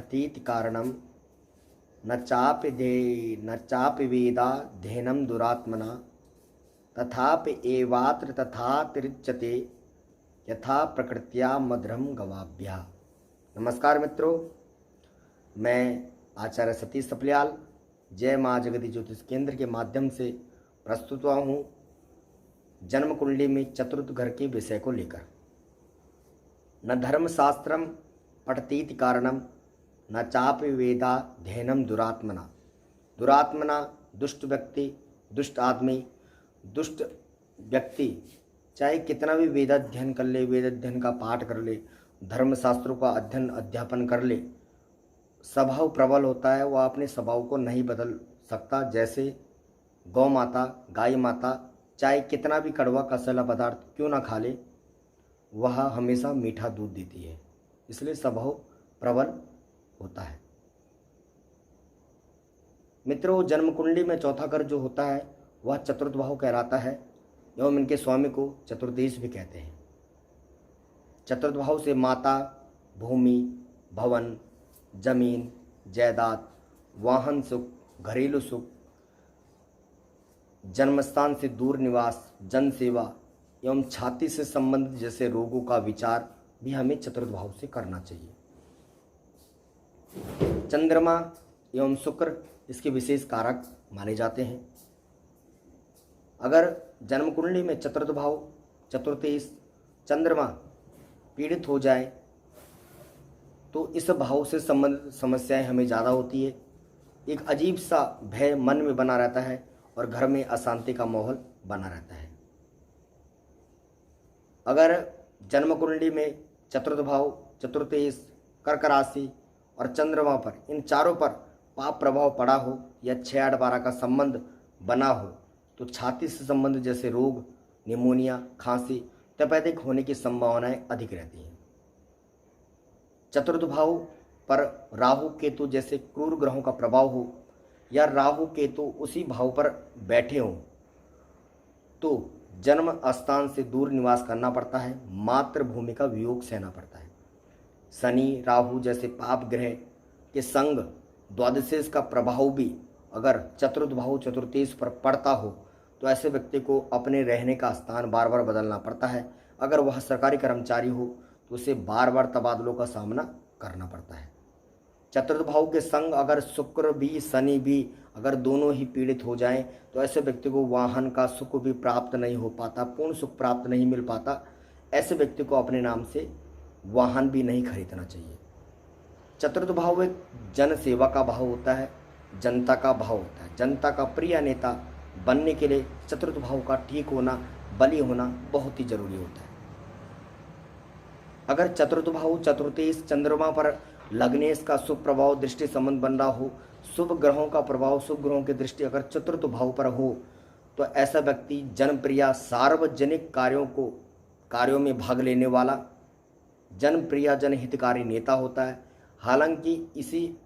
पठतीति कारणम न चापि वेदाध्ययनं दुरात्मना तथापि एवात्र तथातिरिच्यते यथा प्रकृत्या मधुरम गवाभ्या। नमस्कार मित्रों, मैं आचार्य सतीश सप्लियाल जय माँ जगती ज्योतिष केंद्र के माध्यम से प्रस्तुत हुआ हूँ जन्म कुंडली में चतुर्थ घर के विषय को लेकर। न धर्मशास्त्रम पठतीति कारणम न चापि वेदाध्ययनम दुरात्मना। दुरात्मना दुष्ट व्यक्ति, दुष्ट आदमी, दुष्ट व्यक्ति चाहे कितना भी वेदाध्ययन कर ले, वेदाध्ययन का पाठ कर ले, धर्मशास्त्रों का अध्ययन अध्यापन कर ले, स्वभाव प्रबल होता है, वह अपने स्वभाव को नहीं बदल सकता। जैसे गौ माता, गाय माता चाहे कितना भी कड़वा कसैला पदार्थ क्यों ना खा ले, वह हमेशा मीठा दूध देती है, इसलिए स्वभाव प्रबल होता है। मित्रों, जन्म कुंडली में चौथा घर जो होता है वह चतुर्थ भाव कहलाता है एवं इनके स्वामी को चतुर्देश भी कहते हैं। चतुर्थ भाव से माता, भूमि, भवन, जमीन, जायदाद, वाहन सुख, घरेलू सुख, जन्मस्थान से दूर निवास, जन सेवा एवं छाती से संबंधित जैसे रोगों का विचार भी हमें चतुर्थ भाव से करना चाहिए। चंद्रमा एवं शुक्र इसके विशेष कारक माने जाते हैं। अगर जन्म कुंडली में चतुर्थ भाव, चतुर्थेश, चंद्रमा पीड़ित हो जाए तो इस भाव से संबंधित समस्याएं हमें ज़्यादा होती है। एक अजीब सा भय मन में बना रहता है और घर में अशांति का माहौल बना रहता है। अगर जन्म कुंडली में चतुर्थ भाव, चतुर्थेश, कर्क राशि और चंद्रमा पर, इन चारों पर पाप प्रभाव पड़ा हो या 6-8-12 का संबंध बना हो तो छाती से संबंधित जैसे रोग, निमोनिया, खांसी, तपेदिक होने की संभावनाएं अधिक रहती हैं। चतुर्थ भाव पर राहु केतु जैसे क्रूर ग्रहों का प्रभाव हो या राहु केतु उसी भाव पर बैठे हों तो जन्म स्थान से दूर निवास करना पड़ता है, मातृभूमि का वियोग सहना पड़ता है। शनि, राहु जैसे पाप ग्रह के संग द्वादशेश का प्रभाव भी अगर चतुर्थ भाव, चतुर्थेश पर पड़ता हो तो ऐसे व्यक्ति को अपने रहने का स्थान बार बार बदलना पड़ता है। अगर वह सरकारी कर्मचारी हो तो उसे बार बार तबादलों का सामना करना पड़ता है। चतुर्थ भाव के संग अगर शुक्र भी, शनि भी अगर दोनों ही पीड़ित हो जाएं तो ऐसे व्यक्ति को वाहन का सुख भी प्राप्त नहीं हो पाता, पूर्ण सुख प्राप्त नहीं मिल पाता। ऐसे व्यक्ति को अपने नाम से वाहन भी नहीं खरीदना चाहिए। चतुर्थ भाव एक जन सेवा का भाव होता है, जनता का भाव होता है। जनता का प्रिय नेता बनने के लिए चतुर्थ भाव का ठीक होना, बली होना बहुत ही जरूरी होता है। अगर चतुर्थ भाव, चतुर्थेश, चंद्रमा पर लगने इसका शुभ प्रभाव, दृष्टि संबंध बन रहा हो, शुभ ग्रहों का प्रभाव, शुभ ग्रहों की दृष्टि अगर चतुर्थ भाव पर हो तो ऐसा व्यक्ति जनप्रिय, सार्वजनिक कार्यों में भाग लेने वाला, जनप्रिय, जनहितकारी नेता होता है। हालांकि इसी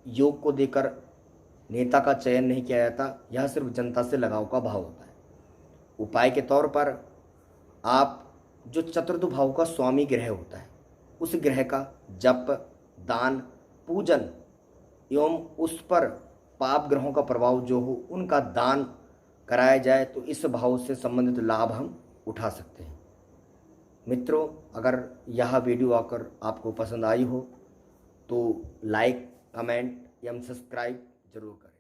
योग को देकर नेता का चयन नहीं किया जाता, यह सिर्फ जनता से लगाव का भाव होता है। उपाय के तौर पर आप जो चतुर्थ भाव का स्वामी ग्रह होता है उस ग्रह का जप, दान, पूजन एवं उस पर पाप ग्रहों का प्रभाव जो हो उनका दान कराया जाए तो इस भाव से संबंधित लाभ हम उठा सकते हैं। मित्रों, अगर यह वीडियो आकर आपको पसंद आई हो तो लाइक, कमेंट एवं सब्सक्राइब जरूर करें।